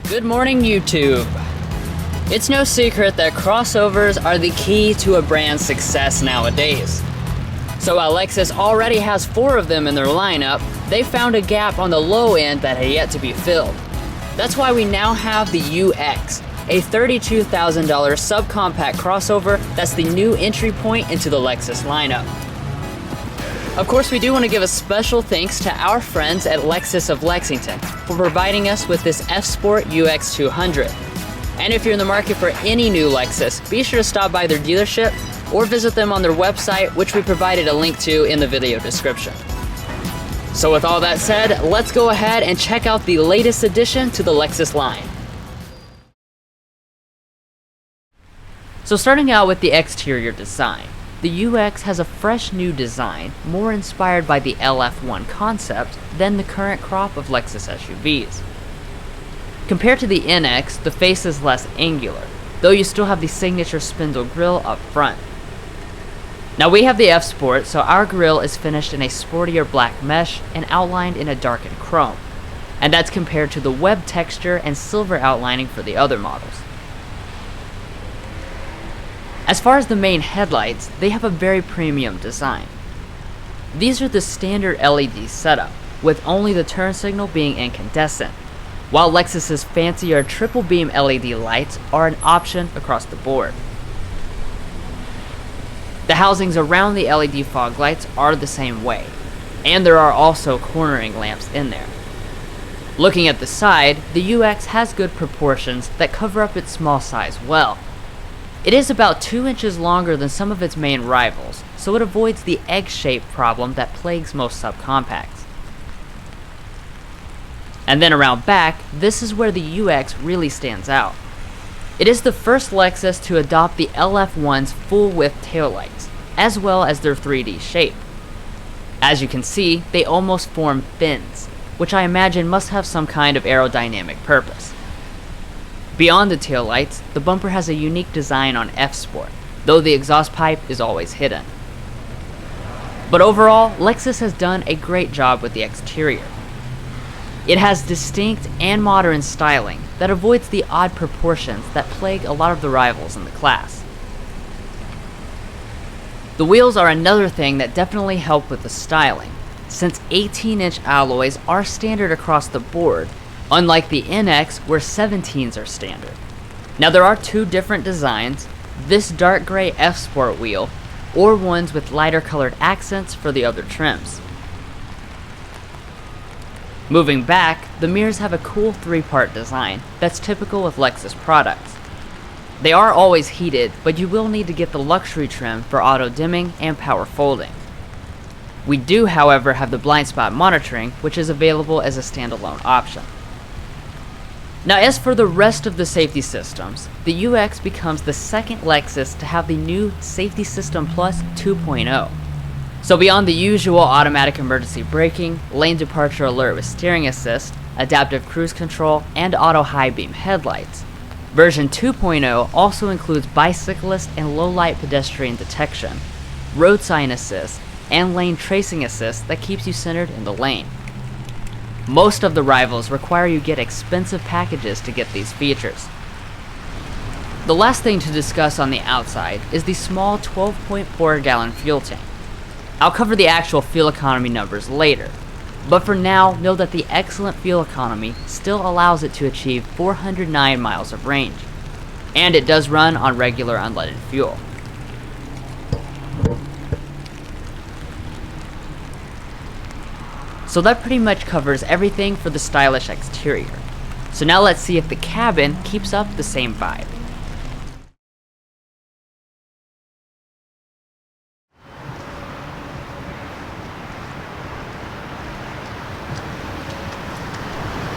Good morning, YouTube. It's no secret that crossovers are the key to a brand's success nowadays. So while Lexus already has 4 of them in their lineup, they found a gap on the low end that had yet to be filled. That's why we now have the UX, a $32,000 subcompact crossover that's the new entry point into the Lexus lineup. Of course, we do want to give a special thanks to our friends at Lexus of Lexington for providing us with this F-Sport UX 200. And if you're in the market for any new Lexus, be sure to stop by their dealership or visit them on their website, which we provided a link to in the video description. So with all that said, let's go ahead and check out the latest addition to the Lexus line. So starting out with the exterior design, the UX has a fresh new design, more inspired by the LF1 concept than the current crop of Lexus SUVs. Compared to the NX, the face is less angular, though you still have the signature spindle grille up front. Now we have the F-Sport, so our grille is finished in a sportier black mesh and outlined in a darkened chrome, and that's compared to the web texture and silver outlining for the other models. As far as the main headlights, they have a very premium design. These are the standard LED setup, with only the turn signal being incandescent, while Lexus's fancier triple beam LED lights are an option across the board. The housings around the LED fog lights are the same way, and there are also cornering lamps in there. Looking at the side, the UX has good proportions that cover up its small size well. It is about 2 inches longer than some of its main rivals, so it avoids the egg-shaped problem that plagues most subcompacts. And then around back, this is where the UX really stands out. It is the first Lexus to adopt the LF1's full-width taillights, as well as their 3D shape. As you can see, they almost form fins, which I imagine must have some kind of aerodynamic purpose. Beyond the taillights, the bumper has a unique design on F-Sport, though the exhaust pipe is always hidden. But overall, Lexus has done a great job with the exterior. It has distinct and modern styling that avoids the odd proportions that plague a lot of the rivals in the class. The wheels are another thing that definitely help with the styling, since 18-inch alloys are standard across the board, unlike the NX where 17s are standard. Now there are 2 different designs, this dark gray F-Sport wheel, or ones with lighter colored accents for the other trims. Moving back, the mirrors have a cool 3-part design that's typical with Lexus products. They are always heated, but you will need to get the luxury trim for auto dimming and power folding. We do, however, have the blind spot monitoring, which is available as a standalone option. Now as for the rest of the safety systems, the UX becomes the second Lexus to have the new Safety System Plus 2.0. So beyond the usual automatic emergency braking, lane departure alert with steering assist, adaptive cruise control, and auto high beam headlights, version 2.0 also includes bicyclist and low light pedestrian detection, road sign assist, and lane tracing assist that keeps you centered in the lane. Most of the rivals require you get expensive packages to get these features. The last thing to discuss on the outside is the small 12.4 gallon fuel tank. I'll cover the actual fuel economy numbers later, but for now, know that the excellent fuel economy still allows it to achieve 409 miles of range, and it does run on regular unleaded fuel. So that pretty much covers everything for the stylish exterior. So now let's see if the cabin keeps up the same vibe.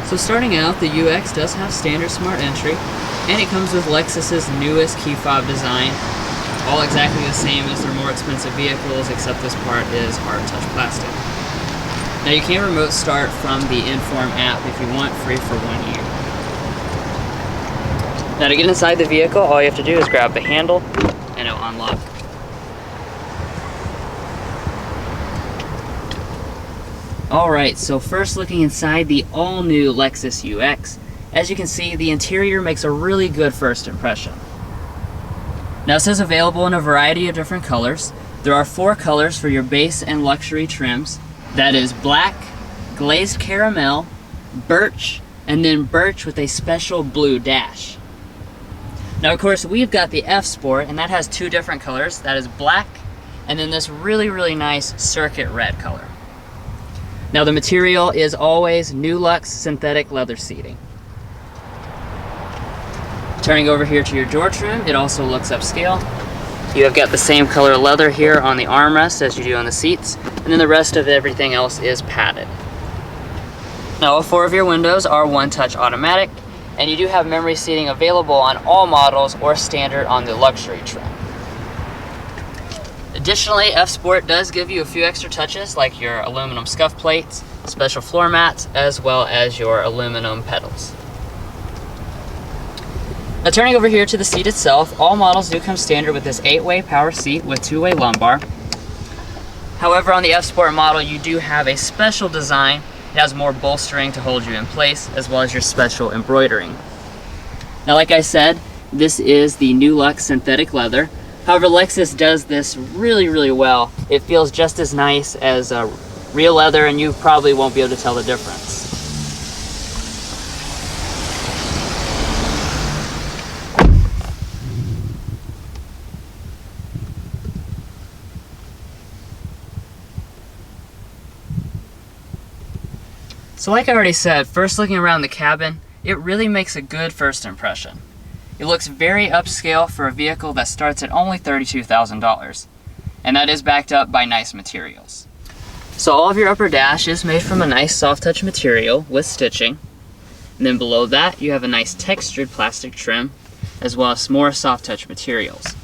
So starting out, the UX does have standard smart entry, and it comes with Lexus's newest key fob design, all exactly the same as their more expensive vehicles, except this part is hard touch plastic. Now you can remote start from the Enform app if you want, free for 1 year. Now to get inside the vehicle, all you have to do is grab the handle and it'll unlock. Alright, so first looking inside the all-new Lexus UX, As you can see, the interior makes a really good first impression. Now it says available in a variety of different colors. There are 4 colors for your base and luxury trims. That is black, glazed caramel, birch, and then birch with a special blue dash. Now of course we've got the F Sport, and that has 2 different colors. That is black, and then this really nice circuit red color. Now the material is always New Lux synthetic leather seating. Turning over here to your door trim, it also looks upscale. You have got the same color leather here on the armrest as you do on the seats, and then the rest of everything else is padded. Now all 4 of your windows are one-touch automatic, and you do have memory seating available on all models or standard on the luxury trim. Additionally, F Sport does give you a few extra touches like your aluminum scuff plates, special floor mats, as well as your aluminum pedals. Now turning over here to the seat itself, all models do come standard with this 8-way power seat with 2-way lumbar. However, on the F Sport model, you do have a special design. It has more bolstering to hold you in place, as well as your special embroidering. Now like I said, this is the New Lux synthetic leather. However, Lexus does this really well. It feels just as nice as real leather, and you probably won't be able to tell the difference. So like I already said, first looking around the cabin, it really makes a good first impression. It looks very upscale for a vehicle that starts at only $32,000, and that is backed up by nice materials. So all of your upper dash is made from a nice soft touch material with stitching, and then below that you have a nice textured plastic trim, as well as more soft touch materials.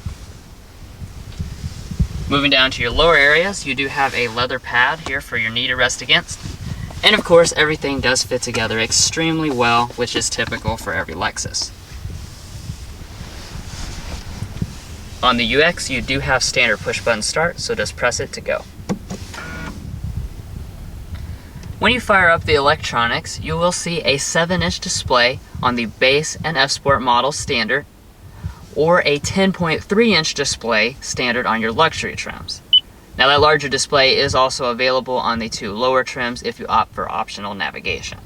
Moving down to your lower areas, you do have a leather pad here for your knee to rest against. And of course, everything does fit together extremely well, which is typical for every Lexus. On the UX, you do have standard push button start, so just press it to go. When you fire up the electronics, you will see a 7-inch display on the base and F Sport model standard, or a 10.3-inch display standard on your luxury trims. Now that larger display is also available on the 2 lower trims if you opt for optional navigation.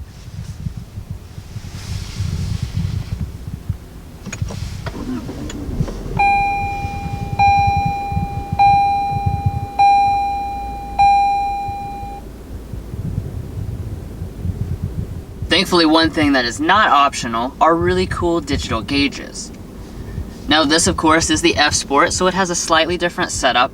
Thankfully, one thing that is not optional are really cool digital gauges. Now this of course is the F Sport, so it has a slightly different setup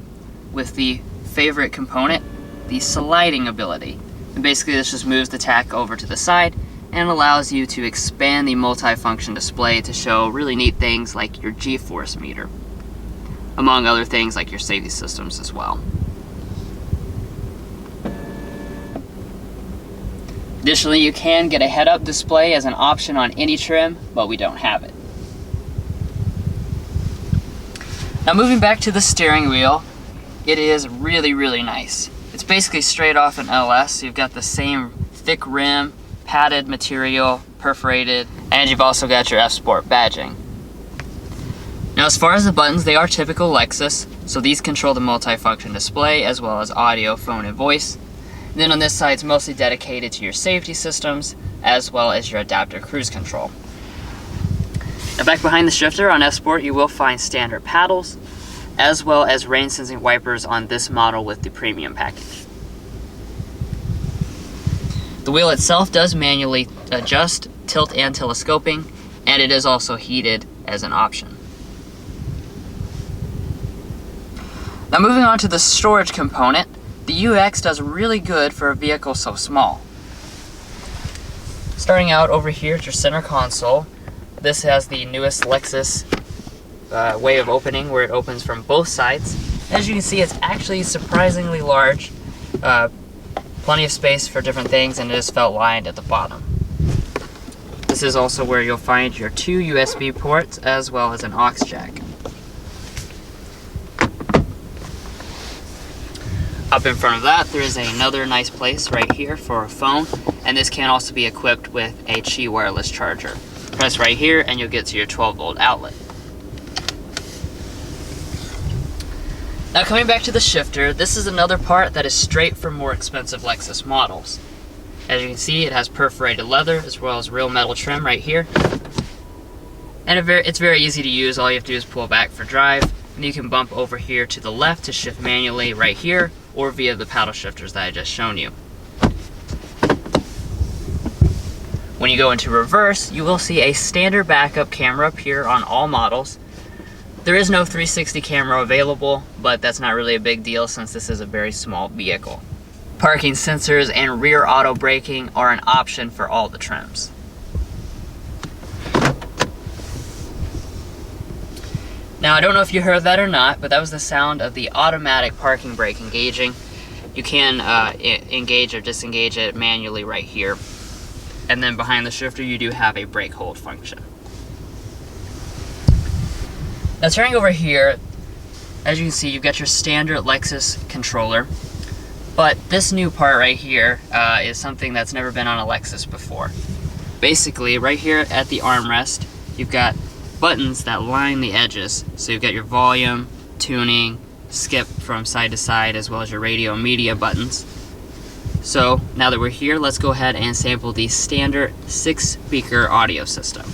with the favorite component, the sliding ability. And basically this just moves the tach over to the side and allows you to expand the multi-function display to show really neat things like your G-force meter, among other things like your safety systems as well. Additionally, you can get a head-up display as an option on any trim, but we don't have it. Now moving back to the steering wheel, it is really nice. It's basically straight off an LS, so you've got the same thick rim, padded material, perforated, and you've also got your F Sport badging. Now as far as the buttons, they are typical Lexus, so these control the multi-function display as well as audio, phone, and voice. And then on this side, it's mostly dedicated to your safety systems as well as your adaptive cruise control. Now back behind the shifter on F Sport, you will find standard paddles, as well as rain sensing wipers on this model with the premium package. The wheel itself does manually adjust, tilt, and telescoping, and it is also heated as an option. Now moving on to the storage component, the UX does really good for a vehicle so small. Starting out over here at your center console, this has the newest Lexus way of opening, where it opens from both sides. As you can see, it's actually surprisingly large, plenty of space for different things, and it is felt lined at the bottom. This is also where you'll find your 2 USB ports as well as an aux jack. Up in front of that, there is another nice place right here for a phone, And this can also be equipped with a Qi wireless charger. Press right here and you'll get to your 12-volt outlet. Now coming back to the shifter, this is another part that is straight from more expensive Lexus models. As you can see, it has perforated leather as well as real metal trim right here. And it's very easy to use. All you have to do is pull back for drive, and you can bump over here to the left to shift manually right here, or via the paddle shifters that I just shown you. When you go into reverse, you will see a standard backup camera appear on all models. There is no 360 camera available, but that's not really a big deal since this is a very small vehicle. Parking sensors and rear auto braking are an option for all the trims. Now I don't know if you heard that or not, but that was the sound of the automatic parking brake engaging. You can engage or disengage it manually right here. And then behind the shifter you do have a brake hold function. Now turning over here, as you can see, you've got your standard Lexus controller, but this new part right here is something that's never been on a Lexus before. Basically, right here at the armrest, you've got buttons that line the edges. So you've got your volume, tuning, skip from side to side, as well as your radio and media buttons. So now that we're here, let's go ahead and sample the standard 6-speaker audio system.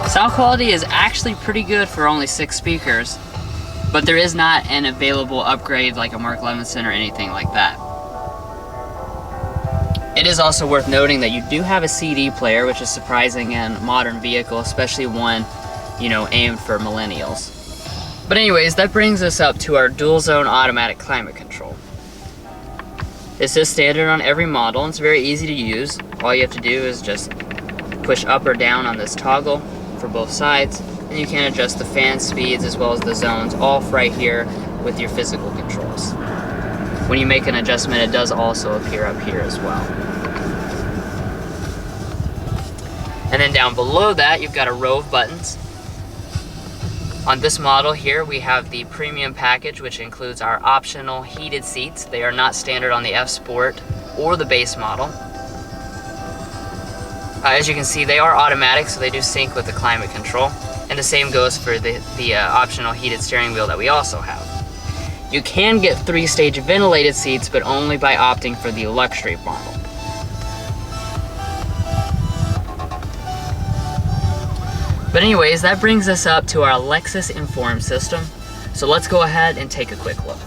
Sound quality is actually pretty good for only 6 speakers, but there is not an available upgrade like a Mark Levinson or anything like that. It is also worth noting that you do have a CD player, which is surprising in a modern vehicle, especially one, aimed for millennials. But anyways, that brings us up to our dual zone automatic climate control. This is standard on every model and it's very easy to use. All you have to do is just push up or down on this toggle for both sides, and you can adjust the fan speeds as well as the zones off right here with your physical controls. When you make an adjustment, it does also appear up here as well. And then down below that, you've got a row of buttons. On this model here, we have the premium package, which includes our optional heated seats. They are not standard on the F Sport or the base model. As you can see, they are automatic, so they do sync with the climate control. And the same goes for the optional heated steering wheel that we also have. You can get 3-stage ventilated seats, but only by opting for the luxury model. But anyways, that brings us up to our Lexus Enform system. So let's go ahead and take a quick look.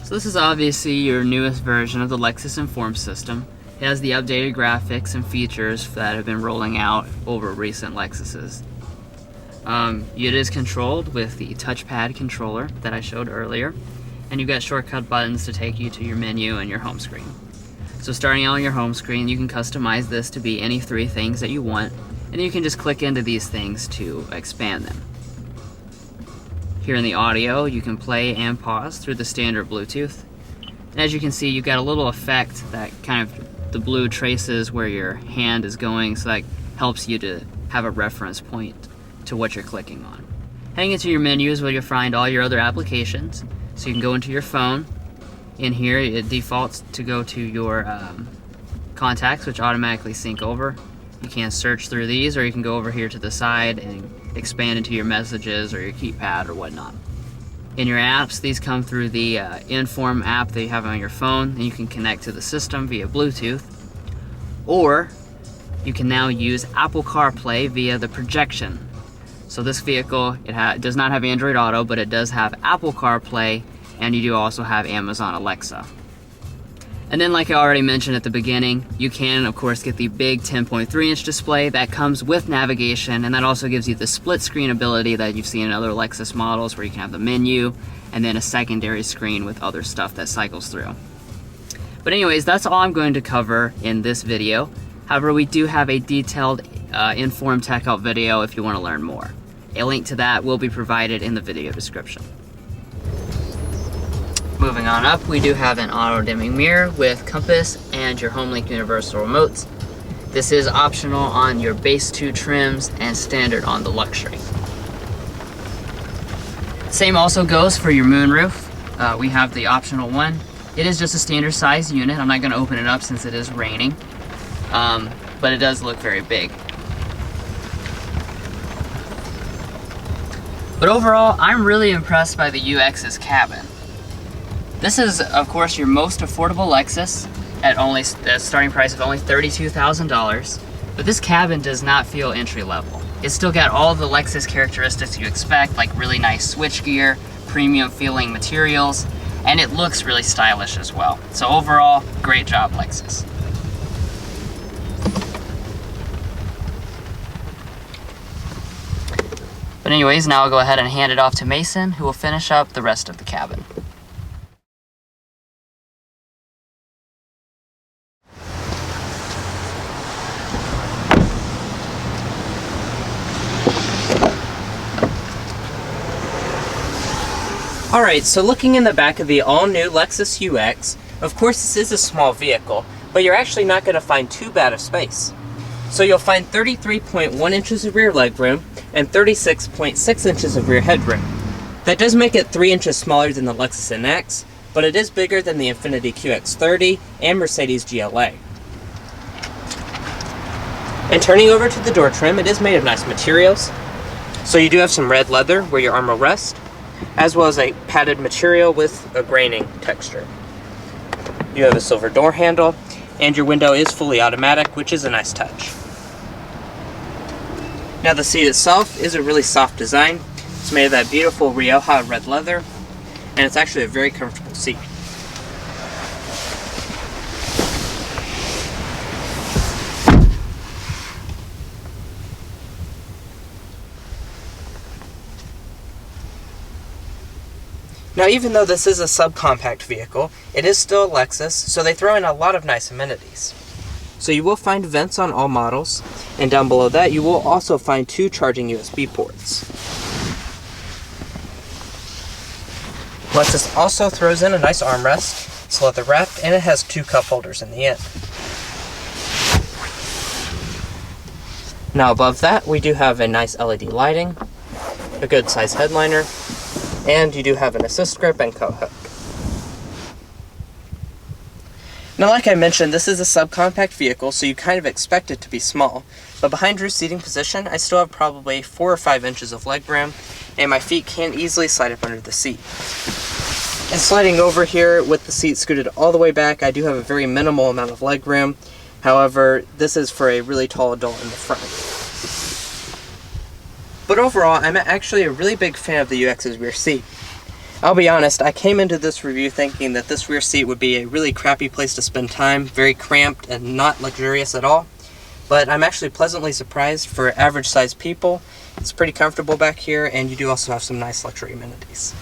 So this is obviously your newest version of the Lexus Enform system. It has the updated graphics and features that have been rolling out over recent Lexuses. It is controlled with the touchpad controller that I showed earlier, and you've got shortcut buttons to take you to your menu and your home screen. So starting out on your home screen, you can customize this to be any 3 things that you want, and you can just click into these things to expand them. Here in the audio, you can play and pause through the standard Bluetooth. And as you can see, you've got a little effect that kind of the blue traces where your hand is going, so that helps you to have a reference point to what you're clicking on. Heading into your menu is where you'll find all your other applications. So you can go into your phone. In here, it defaults to go to your contacts, which automatically sync over. You can search through these, or you can go over here to the side and expand into your messages or your keypad or whatnot. In your apps, these come through the Enform app that you have on your phone, and you can connect to the system via Bluetooth, or you can now use Apple CarPlay via the projection. So this vehicle, it does not have Android Auto, but it does have Apple CarPlay, and you do also have Amazon Alexa. And then, like I already mentioned at the beginning, you can of course get the big 10.3-inch display that comes with navigation, and that also gives you the split screen ability that you've seen in other Lexus models, where you can have the menu and then a secondary screen with other stuff that cycles through. But anyways, that's all I'm going to cover in this video. However, we do have a detailed Enform Tech Out video if you want to learn more. A link to that will be provided in the video description. Moving on up, we do have an auto-dimming mirror with compass and your HomeLink universal remotes. This is optional on your base 2 trims and standard on the luxury. Same also goes for your moonroof. We have the optional one. It is just a standard size unit. I'm not going to open it up since it is raining, but it does look very big. But overall, I'm really impressed by the UX's cabin. This is, of course, your most affordable Lexus at only a starting price of only $32,000. But this cabin does not feel entry level. It's still got all the Lexus characteristics you expect, like really nice switchgear, premium feeling materials, and it looks really stylish as well. So overall, great job, Lexus. But anyways, now I'll go ahead and hand it off to Mason, who will finish up the rest of the cabin. Alright, so looking in the back of the all-new Lexus UX, of course this is a small vehicle, but you're actually not going to find too bad of space. So you'll find 33.1 inches of rear legroom and 36.6 inches of rear headroom. That does make it 3 inches smaller than the Lexus NX, but it is bigger than the Infiniti QX30 and Mercedes GLA. And turning over to the door trim, it is made of nice materials. So you do have some red leather where your arm will rest, as well as a padded material with a graining texture. You have a silver door handle, and your window is fully automatic, which is a nice touch. Now the seat itself is a really soft design. It's made of that beautiful Rioja red leather, and it's actually a very comfortable seat. Now, even though this is a subcompact vehicle, it is still a Lexus, so they throw in a lot of nice amenities. So you will find vents on all models, and down below that you will also find 2 charging USB ports. Lexus also throws in a nice armrest, it's leather wrapped, and it has 2 cup holders in the end. Now above that, we do have a nice LED lighting, a good size headliner, and you do have an assist grip and coat hook. Now, like I mentioned, this is a subcompact vehicle, so you kind of expect it to be small. But behind rear seating position, I still have probably 4 or 5 inches of legroom, and my feet can easily slide up under the seat. And sliding over here with the seat scooted all the way back, I do have a very minimal amount of legroom. However, this is for a really tall adult in the front. But overall, I'm actually a really big fan of the UX's rear seat. I'll be honest, I came into this review thinking that this rear seat would be a really crappy place to spend time, very cramped and not luxurious at all. But I'm actually pleasantly surprised for average sized people. It's pretty comfortable back here, and you do also have some nice luxury amenities.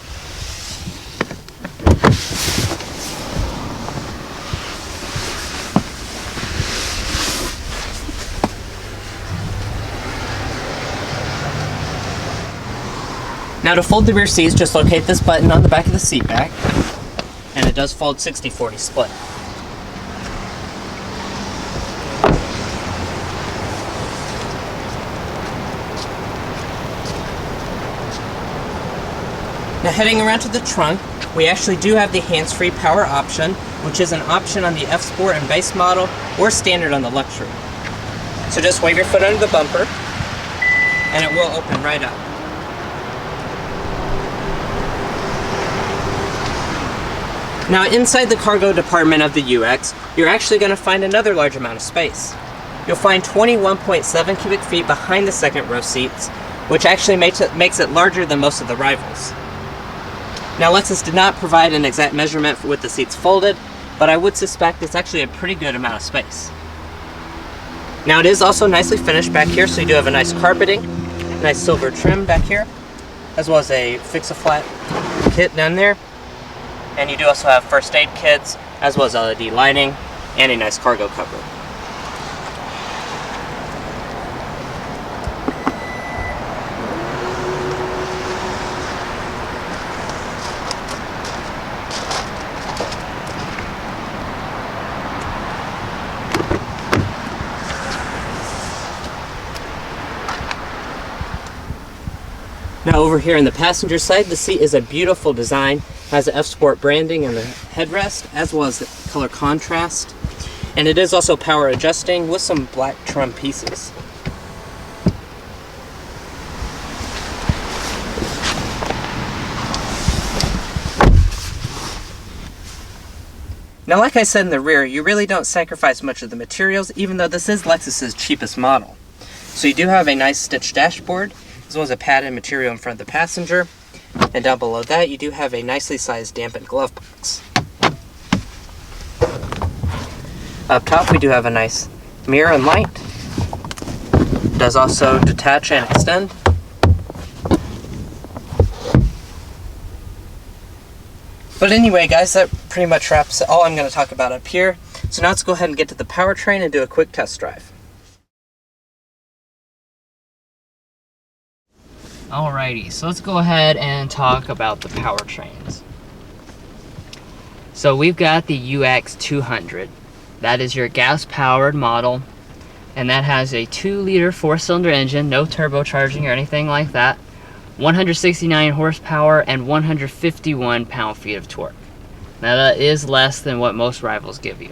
Now to fold the rear seats, just locate this button on the back of the seat back, and it does fold 60-40 split. Now heading around to the trunk, we actually do have the hands-free power option, which is an option on the F Sport and base model, or standard on the luxury. So just wave your foot under the bumper, and it will open right up. Now inside the cargo department of the UX, you're actually going to find another large amount of space. You'll find 21.7 cubic feet behind the second row seats, which actually makes it larger than most of the rivals. Now Lexus did not provide an exact measurement with the seats folded, but I would suspect it's actually a pretty good amount of space. Now it is also nicely finished back here, so you do have a nice carpeting, nice silver trim back here, as well as a fix-a-flat kit down there. And you do also have first aid kits, as well as LED lighting, and a nice cargo cover. Now over here on the passenger side, the seat is a beautiful design. Has the F-Sport branding and the headrest, as well as the color contrast. And it is also power adjusting with some black trim pieces. Now, like I said in the rear, you really don't sacrifice much of the materials, even though this is Lexus's cheapest model. So you do have a nice stitched dashboard, as well as a padded material in front of the passenger. And down below that, you do have a nicely sized dampened glove box. Up top, we do have a nice mirror and light. It does also detach and extend. But anyway, guys, that pretty much wraps all I'm going to talk about up here. So now let's go ahead and get to the powertrain and do a quick test drive. Alrighty, so let's go ahead and talk about the powertrains. So we've got the UX 200. That is your gas-powered model, and that has a 2-liter 4-cylinder engine, no turbocharging or anything like that, 169 horsepower and 151 pound-feet of torque. Now that is less than what most rivals give you.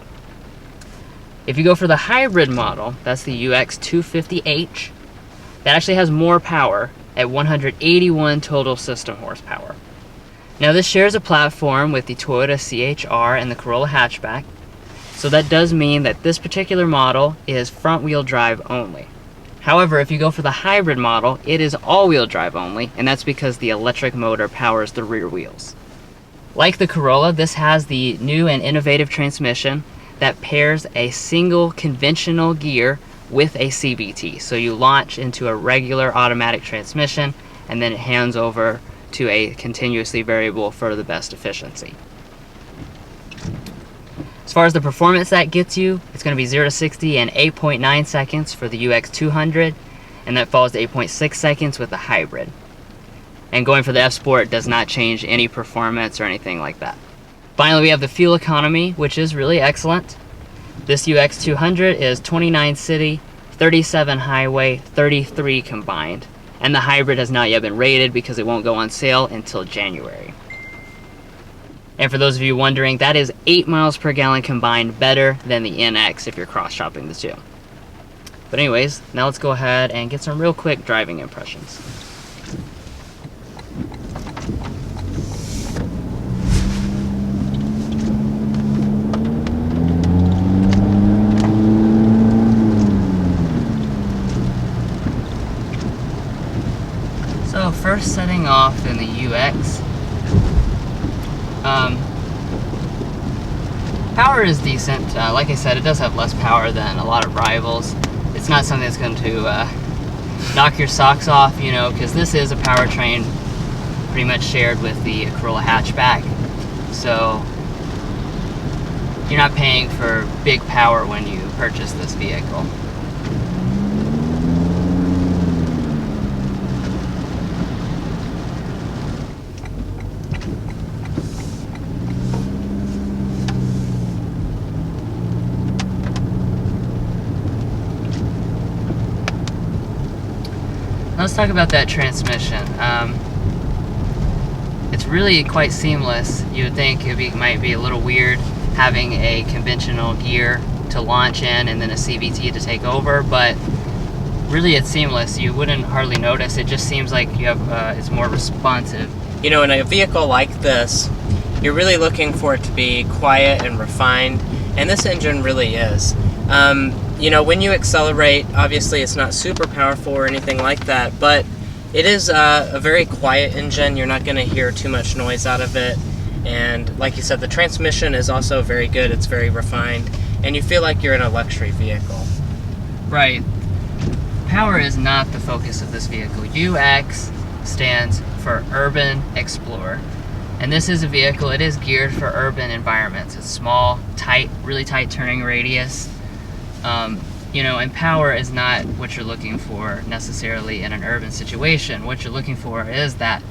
If you go for the hybrid model, that's the UX 250H, that actually has more power at 181 total system horsepower. Now this shares a platform with the Toyota CHR and the Corolla hatchback, so that does mean that this particular model is front-wheel drive only. However, if you go for the hybrid model, it is all-wheel drive only, and that's because the electric motor powers the rear wheels. Like the Corolla, this has the new and innovative transmission that pairs a single conventional gear with a CVT. So you launch into a regular automatic transmission, and then it hands over to a continuously variable for the best efficiency. As far as the performance that gets you, it's going to be 0 to 60 in 8.9 seconds for the UX 200, and that follows to 8.6 seconds with the hybrid. And going for the F-Sport does not change any performance or anything like that. Finally, we have the fuel economy, which is really excellent. This UX 200 is 29 city, 37 highway, 33 combined. And the hybrid has not yet been rated because it won't go on sale until January. And for those of you wondering, that is 8 miles per gallon combined better than the NX if you're cross-shopping the two. But anyways, now let's go ahead and get some real quick driving impressions. So first setting off in the UX, power is decent. Like I said, it does have less power than a lot of rivals. It's not something that's going to knock your socks off, you know, because this is a powertrain pretty much shared with the Corolla hatchback. So you're not paying for big power when you purchase this vehicle. Let's talk about that transmission. It's really quite seamless. You would think might be a little weird having a conventional gear to launch in and then a CVT to take over, but really it's seamless. You wouldn't hardly notice. It just seems like you have it's more responsive. You know, in a vehicle like this, you're really looking for it to be quiet and refined, and this engine really is. You know, when you accelerate, obviously it's not super powerful or anything like that, but it is a very quiet engine. You're not going to hear too much noise out of it. And like you said, the transmission is also very good. It's very refined, and you feel like you're in a luxury vehicle. Right. Power is not the focus of this vehicle. UX stands for Urban Explorer. And this is a vehicle, it is geared for urban environments. It's small, tight, really tight turning radius. And power is not what you're looking for necessarily in an urban situation. What you're looking for is that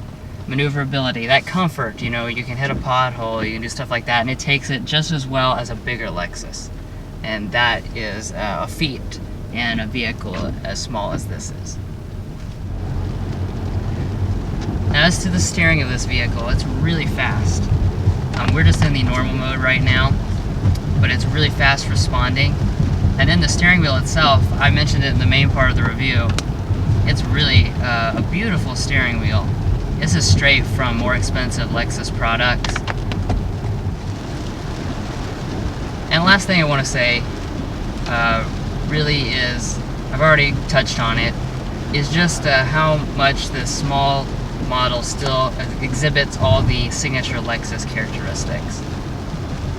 maneuverability, that comfort. You can hit a pothole, you can do stuff like that, and it takes it just as well as a bigger Lexus. And that is a feat in a vehicle as small as this is. Now, as to the steering of this vehicle, it's really fast. We're just in the normal mode right now, but it's really fast responding. And then the steering wheel itself, I mentioned it in the main part of the review, it's really a beautiful steering wheel. This is straight from more expensive Lexus products. And last thing I want to say really is, I've already touched on it, is just how much this small model still exhibits all the signature Lexus characteristics.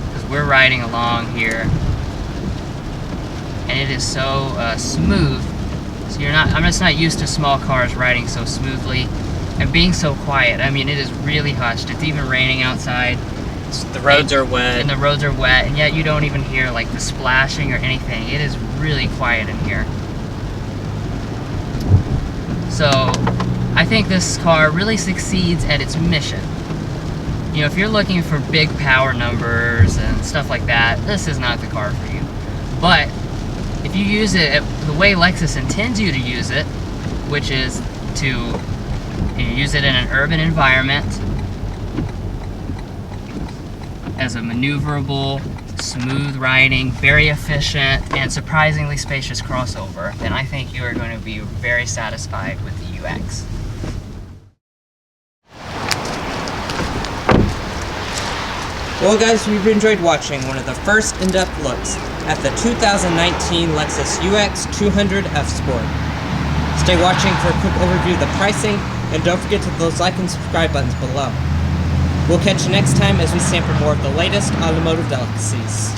Because we're riding along here, and it is so smooth. So I'm just not used to small cars riding so smoothly and being so quiet. I mean, it is really hushed. It's even raining outside. The roads are wet. And the roads are wet, and yet you don't even hear like the splashing or anything. It is really quiet in here. So I think this car really succeeds at its mission. If you're looking for big power numbers and stuff like that, this is not the car for you. But if you use it the way Lexus intends you to use it, which is to use it in an urban environment as a maneuverable, smooth riding, very efficient, and surprisingly spacious crossover, then I think you are going to be very satisfied with the UX. Well guys, we've enjoyed watching one of the first in-depth looks at the 2019 Lexus UX 200F Sport. Stay watching for a quick overview of the pricing, and don't forget to hit those like and subscribe buttons below. We'll catch you next time as we sample more of the latest automotive delicacies.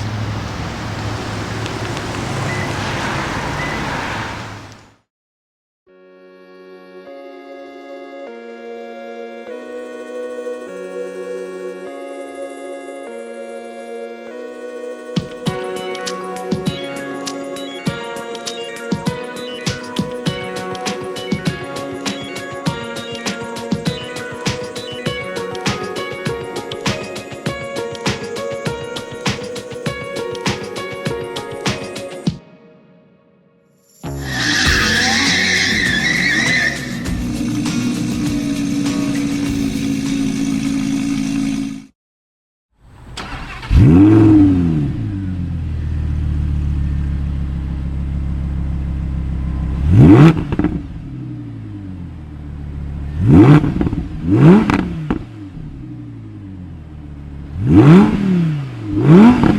Mm-hmm.